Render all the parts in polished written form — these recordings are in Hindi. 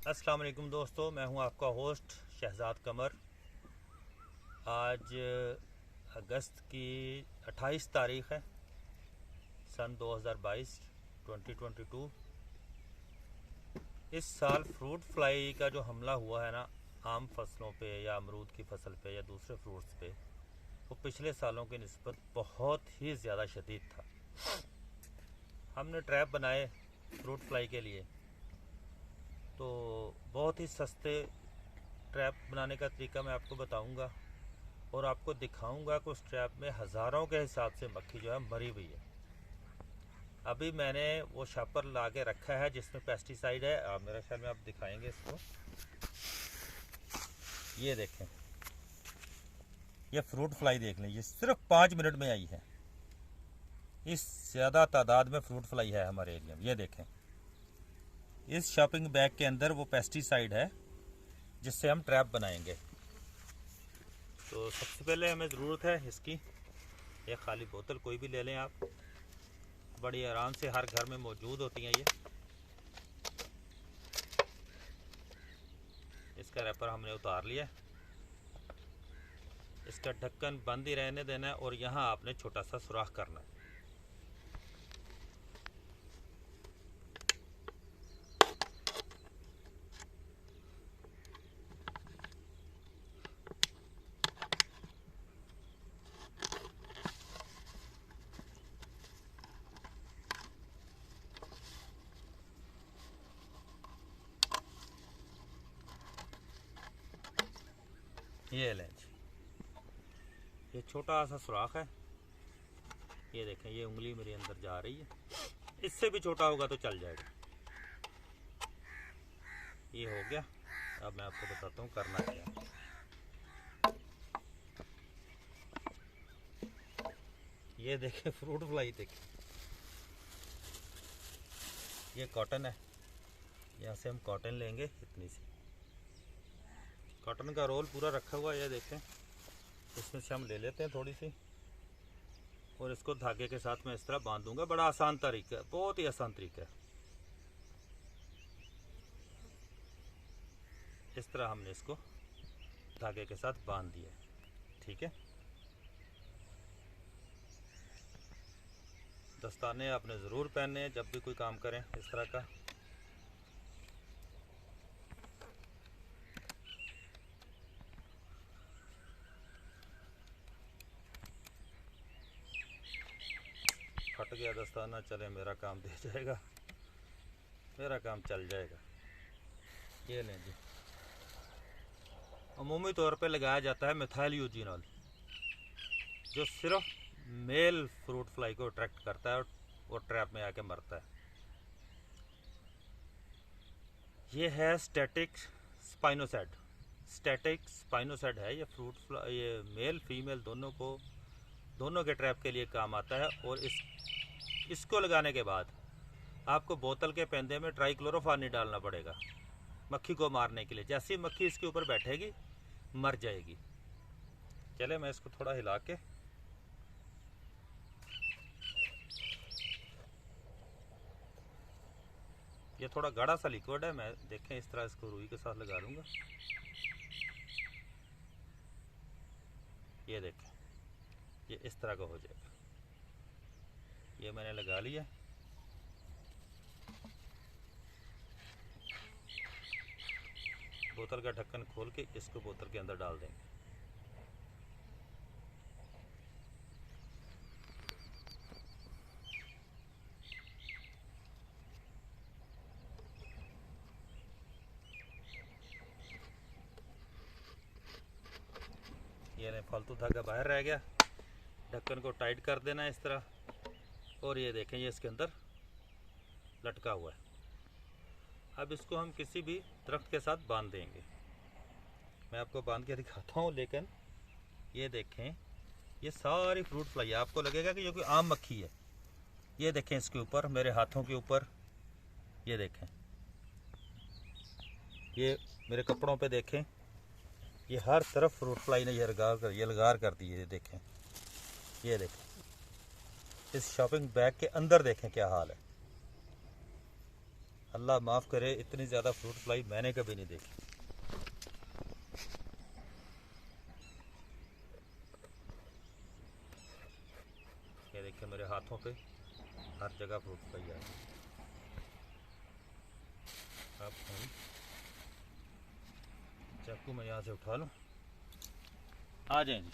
अस्सलाम वालेकुम दोस्तों, मैं हूं आपका होस्ट शहजाद कमर। आज अगस्त की 28 तारीख़ है सन 2022 2022। इस साल फ्रूट फ्लाई का जो हमला हुआ है ना आम फसलों पे या अमरूद की फसल पे या दूसरे फ्रूट्स पे, वो पिछले सालों की निस्बत बहुत ही ज़्यादा शदीद था। हमने ट्रैप बनाए फ्रूट फ्लाई के लिए, तो बहुत ही सस्ते ट्रैप बनाने का तरीका मैं आपको बताऊंगा और आपको दिखाऊंगा कि उस ट्रैप में हज़ारों के हिसाब से मक्खी जो है मरी हुई है। अभी मैंने वो शापर ला के रखा है जिसमें पेस्टिसाइड है। मेरे ख्याल में आप दिखाएंगे इसको। ये देखें, ये फ्रूट फ्लाई देख लें, ये सिर्फ 5 मिनट में आई है। इस ज़्यादा तादाद में फ्रूट फ्लाई है हमारे एरिया में। ये देखें, इस शॉपिंग बैग के अंदर वो पेस्टिसाइड है जिससे हम ट्रैप बनाएंगे। तो सबसे पहले हमें ज़रूरत है इसकी, ये खाली बोतल कोई भी ले लें आप, बड़ी आराम से हर घर में मौजूद होती हैं। ये इसका रैपर हमने उतार लिया, इसका ढक्कन बंद ही रहने देना है और यहाँ आपने छोटा सा सुराख करना है। ये लें जी, ये छोटा सा सुराख है। ये देखें, ये उंगली मेरे अंदर जा रही है, इससे भी छोटा होगा तो चल जाएगा। ये हो गया। अब मैं आपको बताता हूँ करना क्या। ये देखें फ्रूट फ्लाई, देखें ये कॉटन है, यहाँ से हम कॉटन लेंगे, इतनी सी कॉटन का रोल पूरा रखा हुआ है। ये देखें, इसमें से हम ले लेते हैं थोड़ी सी और इसको धागे के साथ मैं इस तरह बांध दूंगा। बड़ा आसान तरीका है, बहुत ही आसान तरीका है। इस तरह हमने इसको धागे के साथ बांध दिया, ठीक है। दस्ताने आपने ज़रूर पहनने हैं जब भी कोई काम करें इस तरह का। फट गया दस्ताना, चले मेरा काम दे जाएगा, मेरा काम चल जाएगा। ये लें जी, अमूमी तौर पे लगाया जाता है मिथाइल यूजिनॉल, जो सिर्फ मेल फ्रूट फ्लाई को अट्रैक्ट करता है और वो ट्रैप में आके मरता है। ये है स्टैटिक स्पाइनोसाइड। स्टैटिक स्पाइनोसाइड है ये फ्रूट फ्लाई, ये मेल फीमेल दोनों के ट्रैप के लिए काम आता है। और इसको लगाने के बाद आपको बोतल के पेंदे में ट्राइक्लोरोफानी डालना पड़ेगा मक्खी को मारने के लिए। जैसे ही मक्खी इसके ऊपर बैठेगी मर जाएगी। चले मैं इसको थोड़ा हिला के, ये थोड़ा गाढ़ा सा लिक्विड है, मैं देखें इस तरह इसको रुई के साथ लगा लूँगा। ये देखें, ये इस तरह का हो जाएगा। ये मैंने लगा लिया। बोतल का ढक्कन खोल के इसको बोतल के अंदर डाल देंगे। ये फालतू धागा बाहर रह गया, ढक्कन को टाइट कर देना है इस तरह। और ये देखें, ये इसके अंदर लटका हुआ है। अब इसको हम किसी भी दरख्त के साथ बांध देंगे। मैं आपको बांध के दिखाता हूँ, लेकिन ये देखें, ये सारी फ्रूट फ्लाई, आपको लगेगा कि ये कोई आम मक्खी है। ये देखें इसके ऊपर, मेरे हाथों के ऊपर, ये देखें, ये मेरे कपड़ों पे देखें, ये हर तरफ फ्रूट फ्लाई ने ये लगार कर दी है। ये देखें, ये देखें, इस शॉपिंग बैग के अंदर देखें क्या हाल है। अल्लाह माफ़ करे, इतनी ज़्यादा फ्रूट फ्लाई मैंने कभी नहीं देखी। ये देखिए मेरे हाथों पे हर जगह फ्रूट फ्लाई है। आप चाकू मैं यहाँ से उठा लूँ, आ जाए जी।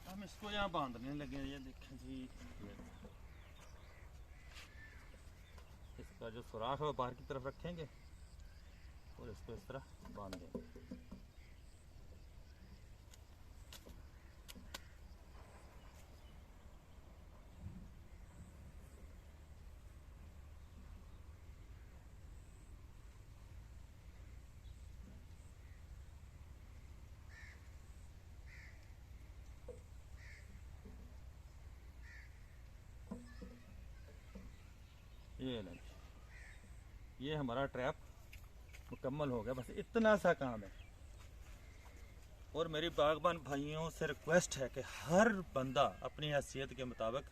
हम इसको यहाँ बांधने लगे। ये देखें जी, इसका जो सुराख है वो बाहर की तरफ रखेंगे और इसको इस तरह बांध देंगे। ये नहीं, ये हमारा ट्रैप मुकम्मल हो गया। बस इतना सा काम है। और मेरी बागबान भाइयों से रिक्वेस्ट है कि हर बंदा अपनी हैसियत के मुताबिक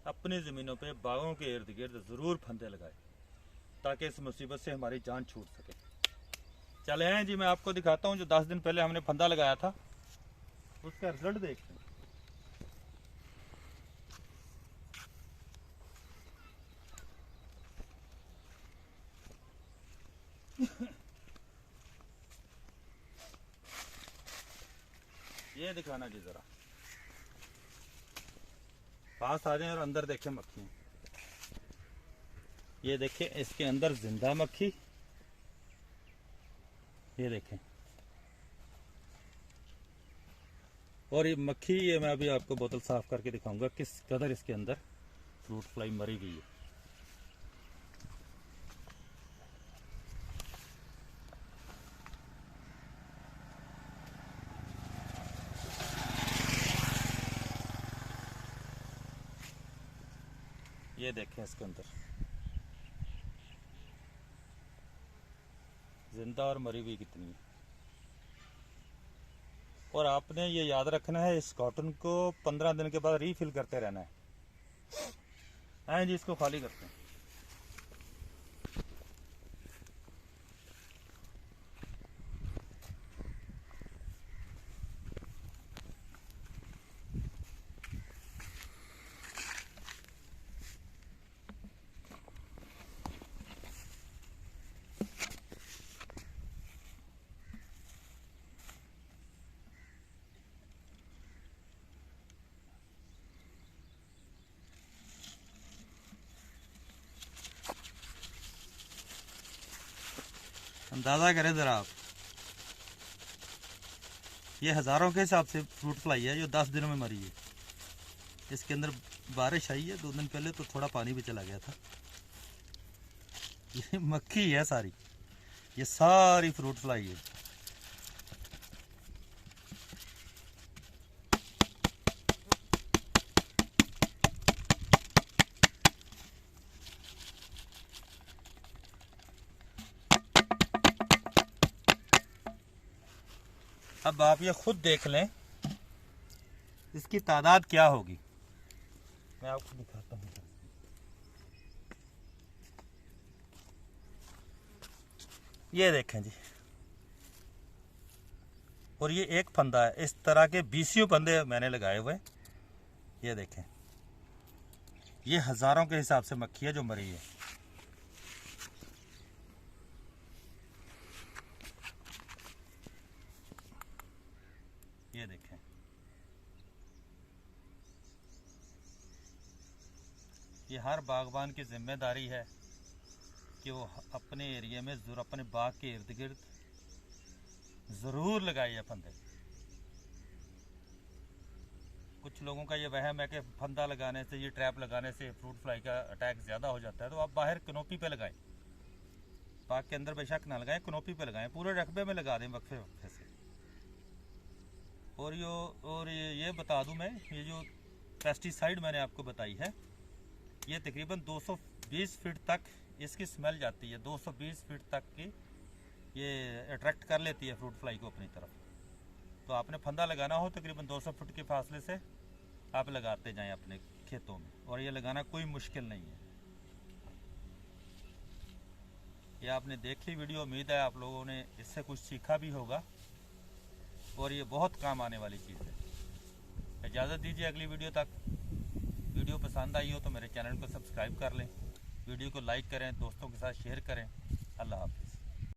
अपनी ज़मीनों पे बागों के इर्द गिर्द ज़रूर फंदे लगाए, ताकि इस मुसीबत से हमारी जान छूट सके। चले हैं जी, मैं आपको दिखाता हूँ जो 10 दिन पहले हमने फंदा लगाया था, उसका रिजल्ट देखते हैं। ये दिखाना जी, ज़रा पास आ जाए और अंदर देखें मक्खी। ये देखें इसके अंदर जिंदा मक्खी, ये देखें। और ये मक्खी, ये मैं अभी आपको बोतल साफ करके दिखाऊंगा किस कदर इसके अंदर फ्रूट फ्लाई मरी हुई है। ये देखें इसके अंदर जिंदा और मरी हुई कितनी है। और आपने ये याद रखना है, इस कॉटन को 15 दिन के बाद रीफिल करते रहना है। आए जी, इसको खाली करते हैं। अंदाज़ा करें ज़रा आप, ये हज़ारों के हिसाब से फ्रूट फ्लाई है जो 10 दिनों में मरी है। इसके अंदर बारिश आई है 2 दिन पहले, तो थोड़ा पानी भी चला गया था। ये मक्खी है सारी, ये सारी फ्रूट फ्लाई है। अब आप ये खुद देख लें इसकी तादाद क्या होगी। मैं आपको दिखाता हूँ। ये देखें जी, और ये एक फंदा है। इस तरह के 20 फंदे मैंने लगाए हुए। ये देखें, ये हज़ारों के हिसाब से मक्खी है जो मरी है। ये देखें, ये हर बागबान की जिम्मेदारी है कि वो अपने एरिया में ज़रूर, अपने बाग के इर्द गिर्द ज़रूर लगाइए फंदे। कुछ लोगों का ये वहम है कि फंदा लगाने से, ये ट्रैप लगाने से फ्रूट फ्लाई का अटैक ज़्यादा हो जाता है। तो आप बाहर कनोपी पे लगाएं, बाग के अंदर बेशक ना लगाएं, कनोपी पे लगाएं, पूरे रकबे में लगा दें वक्फे वक्फे से। और ये बता दूं मैं, ये जो पेस्टिसाइड मैंने आपको बताई है, ये तकरीबन 220 फीट तक इसकी स्मेल जाती है। 220 फीट तक की ये अट्रैक्ट कर लेती है फ्रूट फ्लाई को अपनी तरफ। तो आपने फंदा लगाना हो तकरीबन 200 फुट के फासले से आप लगाते जाएं अपने खेतों में, और ये लगाना कोई मुश्किल नहीं है। ये आपने देख ली वीडियो, उम्मीद है आप लोगों ने इससे कुछ सीखा भी होगा और ये बहुत काम आने वाली चीज़ है। इजाज़त दीजिए अगली वीडियो तक। वीडियो पसंद आई हो तो मेरे चैनल को सब्सक्राइब कर लें, वीडियो को लाइक करें, दोस्तों के साथ शेयर करें। अल्लाह हाफ़िज़।